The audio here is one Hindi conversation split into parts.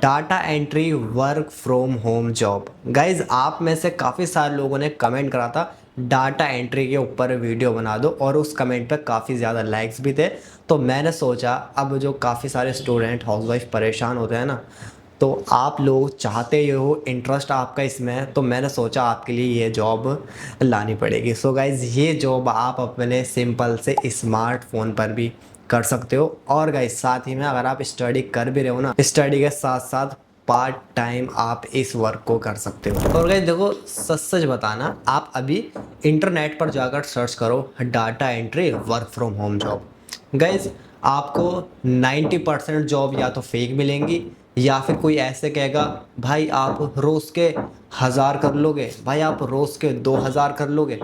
Data entry work from home job. Guys आप में से काफ़ी सारे लोगों ने कमेंट करा था डाटा एंट्री के ऊपर वीडियो बना दो, और उस कमेंट पे काफ़ी ज़्यादा लाइक्स भी थे। तो मैंने सोचा अब जो काफ़ी सारे स्टूडेंट हाउसवाइफ परेशान होते हैं ना, तो आप लोग चाहते ही हो, इंटरेस्ट आपका इसमें है, तो मैंने सोचा आपके लिए ये जॉब लानी पड़ेगी। सो गाइज़ ये जॉब आप अपने सिंपल से स्मार्टफोन पर भी कर सकते हो। और गाइस साथ ही में अगर आप स्टडी कर भी रहे हो ना, स्टडी के साथ साथ पार्ट टाइम आप इस वर्क को कर सकते हो। और गाइस देखो, सच सच बताना, आप अभी इंटरनेट पर जाकर सर्च करो data entry work from home job. Guys आपको 90% जॉब या तो फेक मिलेंगी, या फिर कोई ऐसे कहेगा भाई आप रोज़ के 1000 कर लोगे, भाई आप रोज़ के 2000 कर लोगे।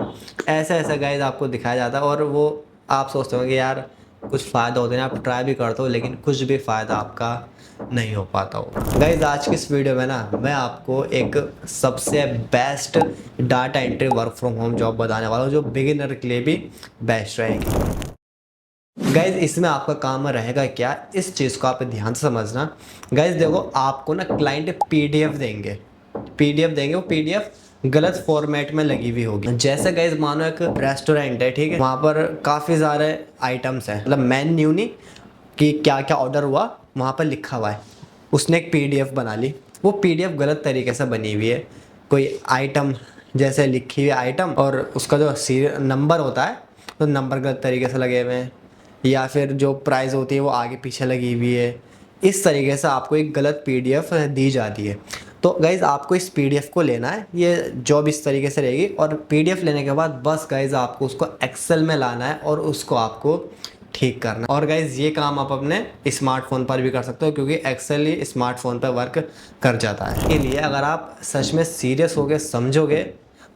ऐसे ऐसे गाइस आपको दिखाया जाता है, और वो आप सोचते होंगे यार कुछ फ़ायदा होता है, आप ट्राई भी करते हो लेकिन कुछ भी फ़ायदा आपका नहीं हो पाता हो। गाइज आज की इस वीडियो में ना मैं आपको एक सबसे best data entry work from home job बताने वाला हूँ, जो बिगिनर के लिए भी बेस्ट रहेगी। गाइज इसमें आपका काम रहेगा क्या, इस चीज़ को आप ध्यान से समझना। गाइज देखो, आपको ना क्लाइंट पीडीएफ देंगे, वो पीडीएफ गलत फॉर्मेट में लगी हुई होगी। जैसे गाइज मानो एक रेस्टोरेंट है, ठीक है, वहाँ पर काफ़ी सारे आइटम्स हैं, मतलब मेन्यू नहीं कि क्या क्या ऑर्डर हुआ, वहाँ पर लिखा हुआ है। उसने एक पीडीएफ बना ली, वो पीडीएफ गलत तरीके से बनी हुई है। कोई आइटम जैसे लिखी हुई आइटम, और उसका जो सीरियल नंबर होता है, तो नंबर गलत तरीके से लगे हुए हैं, या फिर जो प्राइस होती है वो आगे पीछे लगी हुई है। इस तरीके से आपको एक गलत पीडीएफ दी जाती है। तो गाइज़ आपको इस पीडीएफ को लेना है, ये जॉब इस तरीके से रहेगी। और पीडीएफ लेने के बाद बस गाइज़ आपको उसको एक्सेल में लाना है और उसको आपको ठीक करना है। और गाइज़ ये काम आप अपने स्मार्टफोन पर भी कर सकते हो, क्योंकि एक्सेल ही स्मार्टफोन पर वर्क कर जाता है। इसके लिए अगर आप सच में सीरियस होगे, समझोगे,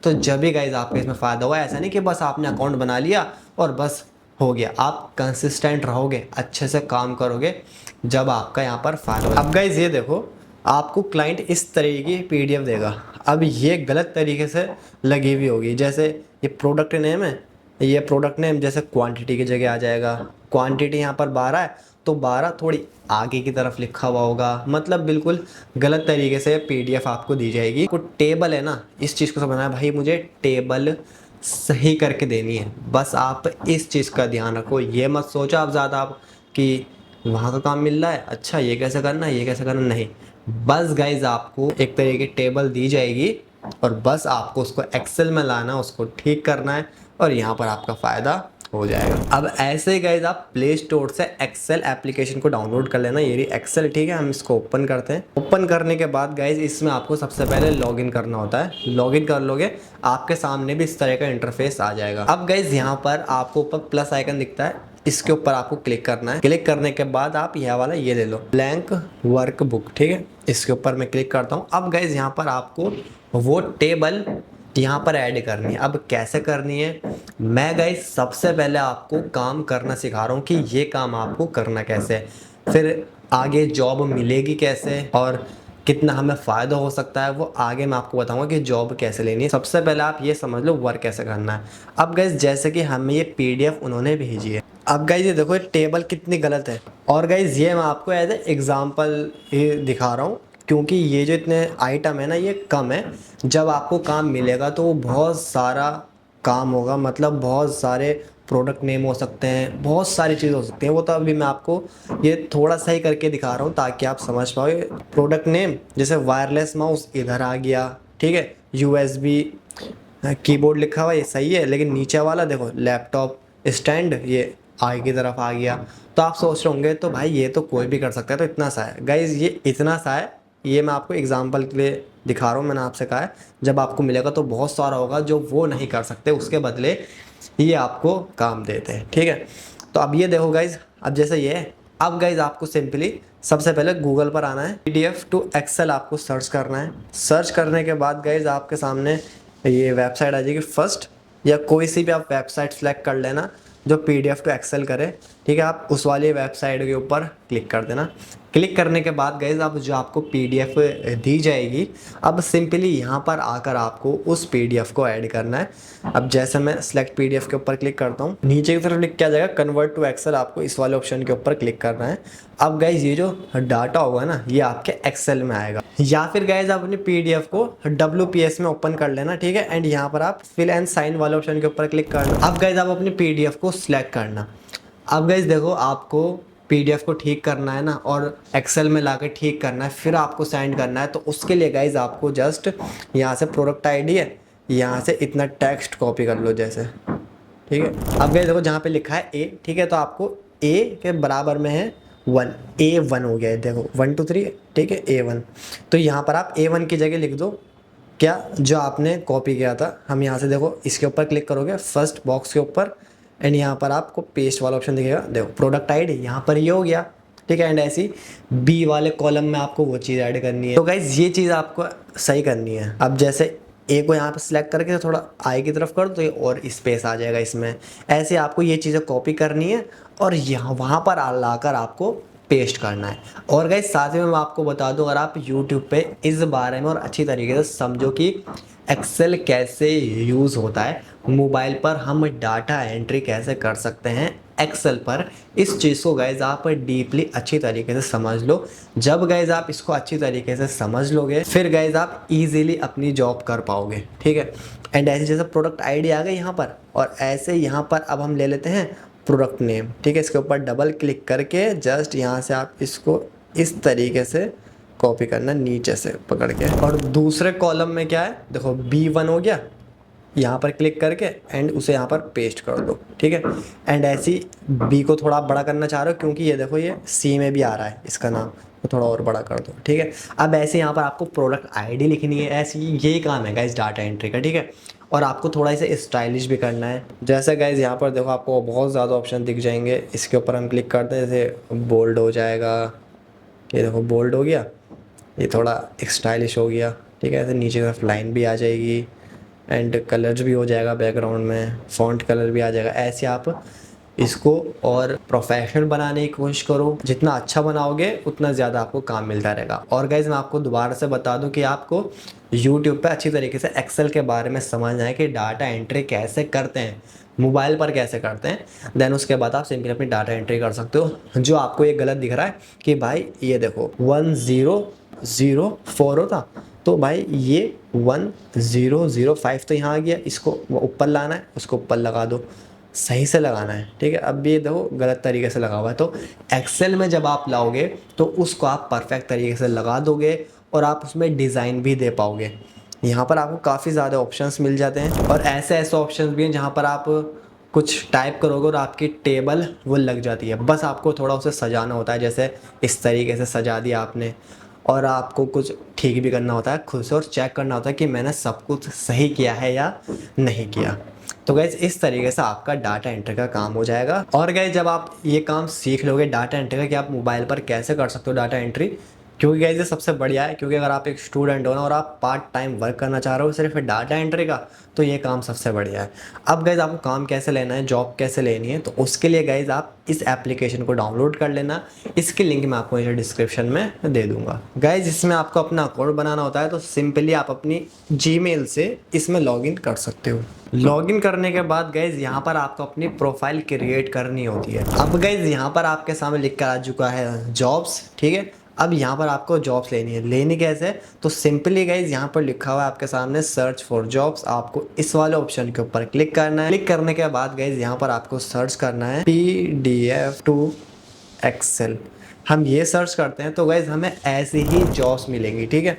तो जब भी गाइज़ आपको इसमें फ़ायदा हुआ। ऐसा नहीं कि बस आपने अकाउंट बना लिया और बस हो गया। आप कंसिस्टेंट रहोगे, अच्छे से काम करोगे, जब आपका यहाँ पर फायदा होगा। अब गाइज ये देखो, आपको क्लाइंट इस तरीके की पीडीएफ देगा। अब ये गलत तरीके से लगी हुई होगी, जैसे ये प्रोडक्ट नेम है, ये प्रोडक्ट नेम जैसे क्वांटिटी की जगह आ जाएगा। क्वांटिटी यहाँ पर 12 है, तो 12 थोड़ी आगे की तरफ लिखा हुआ होगा, मतलब बिल्कुल गलत तरीके से पीडीएफ आपको दी जाएगी। को टेबल है ना, इस चीज़ को समझना है भाई, मुझे टेबल सही करके देनी है। बस आप इस चीज़ का ध्यान रखो, ये मत सोचो आप ज़्यादा आप कि वहाँ का काम मिल रहा है, अच्छा ये कैसे करना है, ये कैसे करना, नहीं। बस गाइज आपको एक तरीके की टेबल दी जाएगी, और बस आपको उसको एक्सेल में लाना, उसको ठीक करना है, और यहाँ पर आपका फ़ायदा हो जाएगा। अब ऐसे ही गाइज आप प्ले स्टोर से एक्सेल एप्लीकेशन को डाउनलोड कर लेना। ये रही एक्सेल, ठीक है। हम इसको ओपन करते हैं। ओपन करने के बाद गाइज इसमें आपको सबसे पहले लॉगिन करना होता है। लॉगिन कर लोगे, आपके सामने भी इस तरह का इंटरफेस आ जाएगा। अब गाइज यहाँ पर आपको ऊपर प्लस आइकन दिखता है, इसके ऊपर आपको क्लिक करना है। क्लिक करने के बाद आप यह वाला ये ले लो, ब्लैंक वर्क बुक, ठीक है। इसके ऊपर मैं क्लिक करता हूँ। अब गाइज यहाँ पर आपको वो टेबल यहाँ पर ऐड करनी है। अब कैसे करनी है, मैं गाइस सबसे पहले आपको काम करना सिखा रहा हूँ कि ये काम आपको करना कैसे है, फिर आगे जॉब मिलेगी कैसे, और कितना हमें फ़ायदा हो सकता है, वो आगे मैं आपको बताऊंगा कि जॉब कैसे लेनी है। सबसे पहले आप ये समझ लो वर्क कैसे करना है। अब गाइस जैसे कि हमें ये पीडीएफ उन्होंने भेजी है, अब गाइस ये देखो, ये टेबल कितनी गलत है। और गाइस ये मैं आपको एज ए एग्जाम्पल ही दिखा रहा हूँ, क्योंकि ये जो इतने आइटम है ना, ये कम है। जब आपको काम मिलेगा तो वो बहुत सारा काम होगा, मतलब बहुत सारे प्रोडक्ट नेम हो सकते हैं, बहुत सारी चीज़ हो सकती हैं। वो तो अभी मैं आपको ये थोड़ा सा ही करके दिखा रहा हूँ ताकि आप समझ पाओ। प्रोडक्ट नेम जैसे वायरलेस माउस इधर आ गया, ठीक है। यूएसबी कीबोर्ड लिखा हुआ, ये सही है, लेकिन नीचे वाला देखो लैपटॉप स्टैंड, ये आगे की तरफ आ गया। तो आप सोच रहे होंगे तो भाई ये तो कोई भी कर सकता है, तो इतना सा है। गाइज ये इतना सा है, ये मैं आपको एग्जांपल के लिए दिखा रहा हूँ। मैंने आपसे कहा है जब आपको मिलेगा तो बहुत सारा होगा जो वो नहीं कर सकते, उसके बदले ये आपको काम देते हैं, ठीक है। तो अब ये देखो गाइज, अब जैसे ये है, अब गाइज आपको सिंपली सबसे पहले गूगल पर आना है, पीडीएफ टू एक्सेल आपको सर्च करना है। सर्च करने के बाद गाइज आपके सामने ये वेबसाइट आ जाएगी फर्स्ट, या कोई सी भी आप वेबसाइट सेलेक्ट कर लेना जो पीडीएफ टू एक्सेल करे। ठीक है, आप उस वाली वेबसाइट के ऊपर क्लिक कर देना। क्लिक करने के बाद गाइज अब जो आपको पीडीएफ दी जाएगी, अब सिंपली यहाँ पर आकर आपको उस पीडीएफ को ऐड करना है। अब जैसे मैं सिलेक्ट पीडीएफ के ऊपर क्लिक करता हूँ, नीचे की तरफ लिख के आ जाएगा कन्वर्ट टू एक्सेल, आपको इस वाले ऑप्शन के ऊपर क्लिक करना है। अब गाइज ये जो डाटा होगा ना, ये आपके एक्सेल में आएगा, या फिर गाइज आप अपनी पीडीएफ को WPS में ओपन कर लेना, ठीक है। एंड यहाँ पर आप फिल एंड साइन वाले ऑप्शन के ऊपर क्लिक करना। अब गाइज आप अपनी पीडीएफ को सिलेक्ट करना। अब गाइज देखो, आपको पीडीएफ को ठीक करना है ना, और एक्सेल में लाके ठीक करना है, फिर आपको सेंड करना है। तो उसके लिए गाइज आपको जस्ट यहाँ से प्रोडक्ट आईडी है, यहाँ से इतना टेक्स्ट कॉपी कर लो जैसे, ठीक है। अब गाइज देखो जहाँ पे लिखा है ए, ठीक है, तो आपको ए के बराबर में है 1, A1 हो गया है, देखो 1 2 3, ठीक है, A1। तो यहाँ पर आप A1 की जगह लिख दो क्या, जो आपने कॉपी किया था। हम यहाँ से देखो इसके ऊपर क्लिक करोगे फर्स्ट बॉक्स के ऊपर, एंड यहाँ पर आपको पेस्ट वाला ऑप्शन दिखेगा, देखो प्रोडक्ट आईडी, यहाँ पर ये हो गया, ठीक है। एंड ऐसी बी वाले कॉलम में आपको वो चीज़ ऐड करनी है। तो गाइज ये चीज़ आपको सही करनी है। अब जैसे ए को यहाँ पर सिलेक्ट करके थोड़ा आई की तरफ कर दो, तो ये और स्पेस आ जाएगा इसमें। ऐसे आपको ये चीज़ें कॉपी करनी है और यहाँ वहाँ पर लाकर आपको पेस्ट करना है। और गाइज साथ में मैं आपको बता दूं, अगर आप यूट्यूब पे इस बारे में और अच्छी तरीके से समझो कि एक्सेल कैसे यूज़ होता है, मोबाइल पर हम डाटा एंट्री कैसे कर सकते हैं एक्सेल पर, इस चीज़ को गाइज आप डीपली अच्छी तरीके से समझ लो। जब गाइज आप इसको अच्छी तरीके से समझ लोगे, फिर गाइज आप इजीली अपनी जॉब कर पाओगे, ठीक है। एंड ऐसे जैसे प्रोडक्ट आईडी आ गई यहाँ पर, और ऐसे यहाँ पर अब हम ले लेते हैं प्रोडक्ट नेम, ठीक है। इसके ऊपर डबल क्लिक करके जस्ट यहाँ से आप इसको इस तरीके से कॉपी करना नीचे से पकड़ के, और दूसरे कॉलम में क्या है देखो B1 हो गया, यहाँ पर क्लिक करके एंड उसे यहाँ पर पेस्ट कर दो, ठीक है। एंड ऐसी बी को थोड़ा बड़ा करना चाह रहे हो, क्योंकि ये देखो ये सी में भी आ रहा है इसका नाम, तो थोड़ा और बड़ा कर दो, ठीक है। अब ऐसे यहाँ पर आपको प्रोडक्ट आईडी लिखनी है, ऐसे यही काम है गाइस डाटा एंट्री का, ठीक है। और आपको थोड़ा सा स्टाइलिश भी करना है। जैसे गाइस यहाँ पर देखो आपको बहुत ज़्यादा ऑप्शन दिख जाएंगे, इसके ऊपर हम क्लिक करते हैं, जैसे बोल्ड हो जाएगा, ये देखो बोल्ड हो गया, ये थोड़ा स्टाइलिश हो गया, ठीक है। ऐसे नीचे की तरफ लाइन भी आ जाएगी, एंड कलर्स भी हो जाएगा, बैकग्राउंड में फॉन्ट कलर भी आ जाएगा। ऐसे आप इसको और प्रोफेशनल बनाने की कोशिश करो, जितना अच्छा बनाओगे उतना ज़्यादा आपको काम मिलता रहेगा। और गाइज मैं आपको दोबारा से बता दूं कि आपको यूट्यूब पे अच्छी तरीके से एक्सेल के बारे में समझना है कि डाटा एंट्री कैसे करते हैं, मोबाइल पर कैसे करते हैं, देन उसके बाद आप सिंपली अपनी डाटा एंट्री कर सकते हो। जो आपको ये गलत दिख रहा है कि भाई ये देखो 1004 होता, तो भाई ये 1005 तो यहाँ आ गया, इसको ऊपर लाना है, उसको ऊपर लगा दो, सही से लगाना है, ठीक है। अब ये देखो गलत तरीके से लगा हुआ है, तो एक्सेल में जब आप लाओगे तो उसको आप परफेक्ट तरीके से लगा दोगे और आप उसमें डिज़ाइन भी दे पाओगे। यहाँ पर आपको काफ़ी ज़्यादा ऑप्शंस मिल जाते हैं, और ऐसे ऐसे ऑप्शंस भी हैं जहाँ पर आप कुछ टाइप करोगे और आपकी टेबल वो लग जाती है, बस आपको थोड़ा उसे सजाना होता है, जैसे इस तरीके से सजा दिया आपने। और आपको कुछ ठीक भी करना होता है खुद से, और चेक करना होता है कि मैंने सब कुछ सही किया है या नहीं किया। तो गैस इस तरीके से आपका डाटा एंट्री का काम हो जाएगा। और गैस जब आप ये काम सीख लोगे डाटा एंट्री का कि आप मोबाइल पर कैसे कर सकते हो डाटा एंट्री, क्योंकि गैस ये सबसे बढ़िया है, क्योंकि अगर आप एक स्टूडेंट हो ना और आप पार्ट टाइम वर्क करना चाह रहे हो सिर्फ डाटा एंट्री का, तो ये काम सबसे बढ़िया है। अब गैस आपको काम कैसे लेना है, जॉब कैसे लेनी है, तो उसके लिए गैस आप इस एप्लीकेशन को डाउनलोड कर लेना। इसकी लिंक मैं आपको नीचे डिस्क्रिप्शन में दे दूंगा। गैस इसमें आपको अपना अकाउंट बनाना होता है, तो सिंपली आप अपनी जीमेल से इसमें लॉगिन कर सकते हो। लॉगिन करने के बाद गैस यहाँ पर आपको अपनी प्रोफाइल क्रिएट करनी होती है। अब गैस यहाँ पर आपके सामने लिख कर आ चुका है जॉब्स, ठीक है। अब यहाँ पर आपको जॉब्स लेनी है, लेनी कैसे, तो सिंपली गाइज यहाँ पर लिखा हुआ है आपके सामने सर्च फॉर जॉब्स, आपको इस वाले ऑप्शन के ऊपर क्लिक करना है। क्लिक करने के बाद गाइज यहाँ पर आपको सर्च करना है PDF टू एक्सेल। हम ये सर्च करते हैं तो गाइज हमें ऐसी ही जॉब्स मिलेंगी, ठीक है।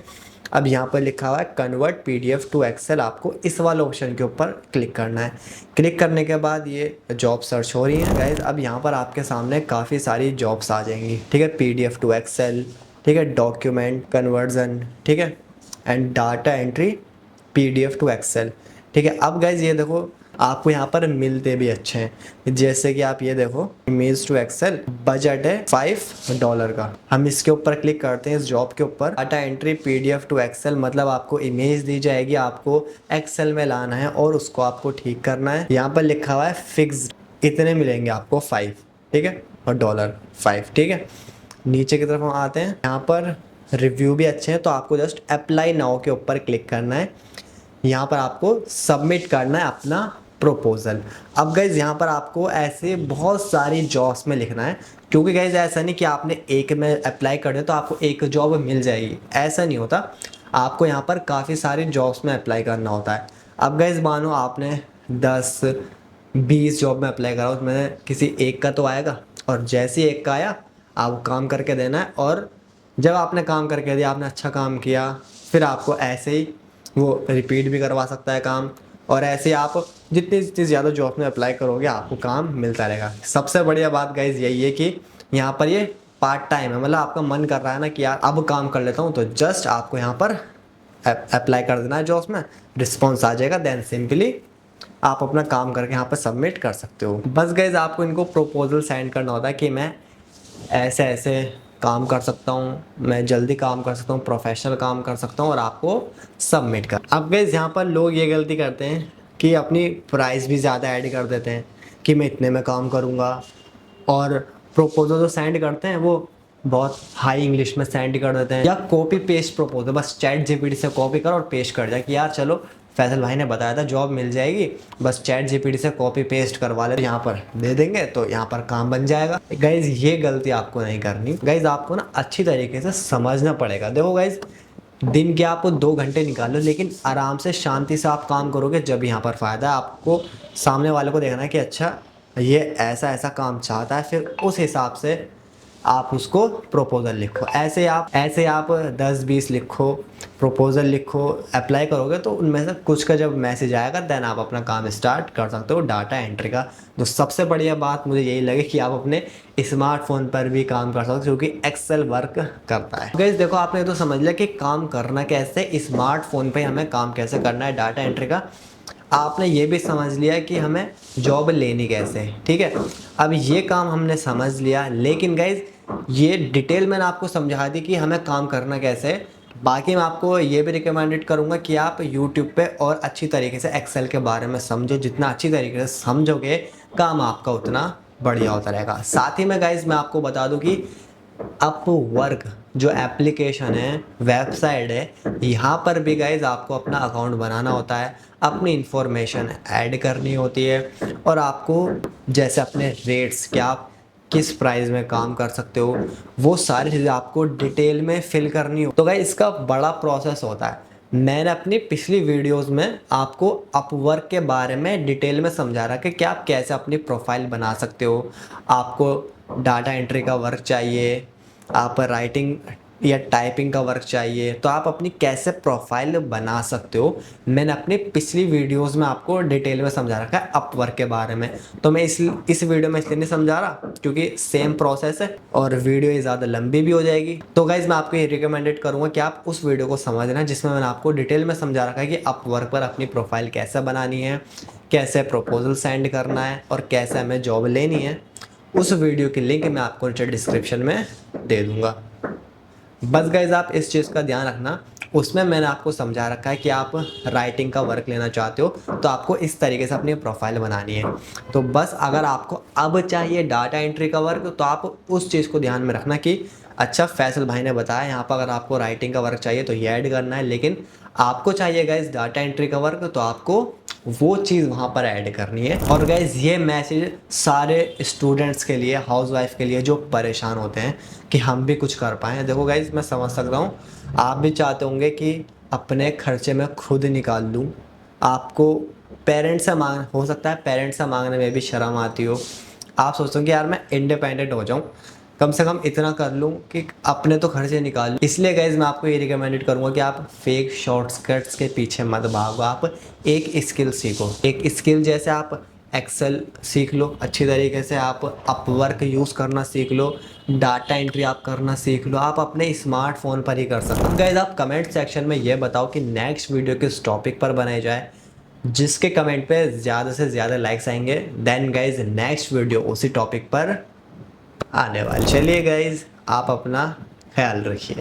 अब यहाँ पर लिखा हुआ है कन्वर्ट PDF टू एक्सेल, आपको इस वाले ऑप्शन के ऊपर क्लिक करना है। क्लिक करने के बाद ये जॉब सर्च हो रही है गाइज। अब यहाँ पर आपके सामने काफ़ी सारी जॉब्स आ जाएंगी, ठीक है। PDF टू एक्सेल, ठीक है, डॉक्यूमेंट कन्वर्जन, ठीक है, and data entry PDF to Excel, ठीक है। अब गाइज ये देखो आपको यहाँ पर मिलते भी अच्छे हैं, जैसे कि आप ये देखो इमेज टू एक्सेल, बजट है $5 का। हम इसके ऊपर क्लिक करते हैं, इस जॉब के ऊपर data entry PDF to Excel, मतलब आपको इमेज दी जाएगी, आपको एक्सेल में लाना है और उसको आपको ठीक करना है। यहाँ पर लिखा हुआ है फिक्स्ड, इतने मिलेंगे आपको 5, ठीक है, और $5, ठीक है। नीचे की तरफ हम आते हैं, यहाँ पर रिव्यू भी अच्छे हैं, तो आपको जस्ट अप्लाई नाउ के ऊपर क्लिक करना है। यहाँ पर आपको सबमिट करना है अपना प्रपोजल। अब गाइज यहाँ पर आपको ऐसे बहुत सारी जॉब्स में लिखना है, क्योंकि गाइज ऐसा नहीं कि आपने एक में अप्लाई कर दिया तो आपको एक जॉब मिल जाएगी, ऐसा नहीं होता। आपको यहाँ पर काफ़ी सारी जॉब्स में अप्लाई करना होता है। अब गाइज मानो आपने 10-20 जॉब में अप्लाई करा, उसमें किसी एक का तो आएगा, और जैसे ही एक का आया आपको काम करके देना है। और जब आपने काम करके दिया, आपने अच्छा काम किया, फिर आपको ऐसे ही वो रिपीट भी करवा सकता है काम। और ऐसे आप जितनी जितनी ज़्यादा जॉब में अप्लाई करोगे आपको काम मिलता रहेगा। सबसे बढ़िया बात गाइज यही है कि यहाँ पर ये पार्ट टाइम है, मतलब आपका मन कर रहा है ना कि यार अब काम कर लेता हूँ, तो जस्ट आपको यहाँ पर अप्लाई कर देना है जॉब्स में, रिस्पॉन्स आ जाएगा, देन सिंपली आप अपना काम करके यहाँ पर सबमिट कर सकते हो। बस गाइज आपको इनको प्रपोजल सेंड करना होता है कि मैं ऐसे ऐसे काम कर सकता हूँ, मैं जल्दी काम कर सकता हूँ, प्रोफेशनल काम कर सकता हूँ, और आपको सबमिट कर। अब गाइस यहाँ पर लोग ये गलती करते हैं कि अपनी प्राइस भी ज़्यादा ऐड कर देते हैं कि मैं इतने में काम करूँगा, और प्रपोजल जो सेंड करते हैं वो बहुत हाई इंग्लिश में सेंड कर देते हैं, या कॉपी पेस्ट प्रपोजल, बस चैट जीपीटी से कॉपी कर और पेस्ट कर जाए कि यार चलो फैसल भाई ने बताया था जॉब मिल जाएगी, बस चैट जीपीटी से कॉपी पेस्ट करवा ले, यहाँ पर दे देंगे तो यहाँ पर काम बन जाएगा। गाइज ये गलती आपको नहीं करनी। गाइज आपको ना अच्छी तरीके से समझना पड़ेगा। देखो गाइज, दिन के आप 2 घंटे निकालो, लेकिन आराम से शांति से आप काम करोगे, जब यहाँ पर फ़ायदा है। आपको सामने वाले को देखना है कि अच्छा ये ऐसा ऐसा काम चाहता है, फिर उस हिसाब से आप उसको प्रपोज़ल लिखो। ऐसे आप 10-20 लिखो, प्रपोज़ल लिखो, अप्लाई करोगे तो उनमें से कुछ का जब मैसेज आएगा देन आप अपना काम स्टार्ट कर सकते हो डाटा एंट्री का। तो सबसे बढ़िया बात मुझे यही लगी कि आप अपने स्मार्टफोन पर भी काम कर सकते हो, क्योंकि एक्सेल वर्क करता है। गाइस देखो, आपने तो समझ लिया कि काम करना कैसे, स्मार्टफोन पे हमें काम कैसे करना है डाटा एंट्री का। आपने ये भी समझ लिया कि हमें जॉब लेनी कैसे है, ठीक है। अब ये काम हमने समझ लिया, लेकिन गाइज ये डिटेल मैंने आपको समझा दी कि हमें काम करना कैसे है। बाकी मैं आपको ये भी रिकमेंडेड करूँगा कि आप यूट्यूब पे और अच्छी तरीके से एक्सेल के बारे में समझो। जितना अच्छी तरीके से समझोगे काम आपका उतना बढ़िया होता रहेगा। साथ ही में गाइज मैं आपको बता दूं कि अपवर्क जो एप्लीकेशन है, वेबसाइट है, यहाँ पर भी गाइज आपको अपना अकाउंट बनाना होता है, अपनी इंफॉर्मेशन ऐड करनी होती है, और आपको जैसे अपने रेट्स, क्या आप किस प्राइस में काम कर सकते हो, वो सारी चीज़ें आपको डिटेल में फिल करनी हो। तो गाइज इसका बड़ा प्रोसेस होता है। मैंने अपनी पिछली वीडियोस में आपको अपवर्क के बारे में डिटेल में समझा रहा कि क्या आप कैसे अपनी प्रोफाइल बना सकते हो। आपको डाटा एंट्री का वर्क चाहिए, आप राइटिंग या टाइपिंग का वर्क चाहिए, तो आप अपनी कैसे प्रोफाइल बना सकते हो। मैंने अपनी पिछली वीडियोस में आपको डिटेल में समझा रखा है अपवर्क के बारे में। तो मैं इस वीडियो में इसलिए नहीं समझा रहा क्योंकि सेम प्रोसेस है और वीडियो ज़्यादा लंबी भी हो जाएगी। तो गाइज मैं आपको ये रिकमेंडेड करूँगा कि आप उस वीडियो को समझना जिसमें मैंने आपको डिटेल में समझा रखा है कि अपवर्क पर अपनी प्रोफाइल कैसे बनानी है, कैसे प्रपोजल सेंड करना है, और कैसे हमें जॉब लेनी है। उस वीडियो की लिंक मैं आपको नीचे डिस्क्रिप्शन में दे दूँगा। बस गाइज आप इस चीज़ का ध्यान रखना, उसमें मैंने आपको समझा रखा है कि आप राइटिंग का वर्क लेना चाहते हो तो आपको इस तरीके से अपनी प्रोफाइल बनानी है। तो बस अगर आपको अब चाहिए डाटा एंट्री का वर्क, तो आप उस चीज़ को ध्यान में रखना कि अच्छा फैसल भाई ने बताया यहाँ पर अगर आपको राइटिंग का वर्क चाहिए तो ये ऐड करना है, लेकिन आपको चाहिए गाइज डाटा एंट्री का वर्क तो आपको वो चीज़ वहाँ पर ऐड करनी है। और गाइज ये मैसेज सारे स्टूडेंट्स के लिए, हाउसवाइफ के लिए जो परेशान होते हैं कि हम भी कुछ कर पाएँ। देखो गाइज मैं समझ सकता हूँ, आप भी चाहते होंगे कि अपने खर्चे में खुद निकाल लूँ। आपको पेरेंट्स से मांग हो सकता है पेरेंट्स से मांगने में भी शर्म आती हो। आप सोचते हो कि यार मैं इंडिपेंडेंट हो जाऊँ, कम से कम इतना कर लूँ कि अपने तो खर्चे निकाल लूँ। इसलिए गाइज मैं आपको ये रिकमेंडेड करूँगा कि आप फेक शॉर्टकट्स के पीछे मत भागो। आप एक स्किल सीखो, एक स्किल जैसे आप एक्सेल सीख लो अच्छी तरीके से, आप अपवर्क यूज़ करना सीख लो, डाटा एंट्री आप करना सीख लो, आप अपने स्मार्टफोन पर ही कर सकते हो। गाइज आप कमेंट सेक्शन में ये बताओ कि नेक्स्ट वीडियो किस टॉपिक पर बनाई जाए। जिसके कमेंट पे ज़्यादा से ज़्यादा लाइक्स आएंगे देन गाइज नेक्स्ट वीडियो उसी टॉपिक पर आने वाली। चलिए गाइज आप अपना ख्याल रखिए।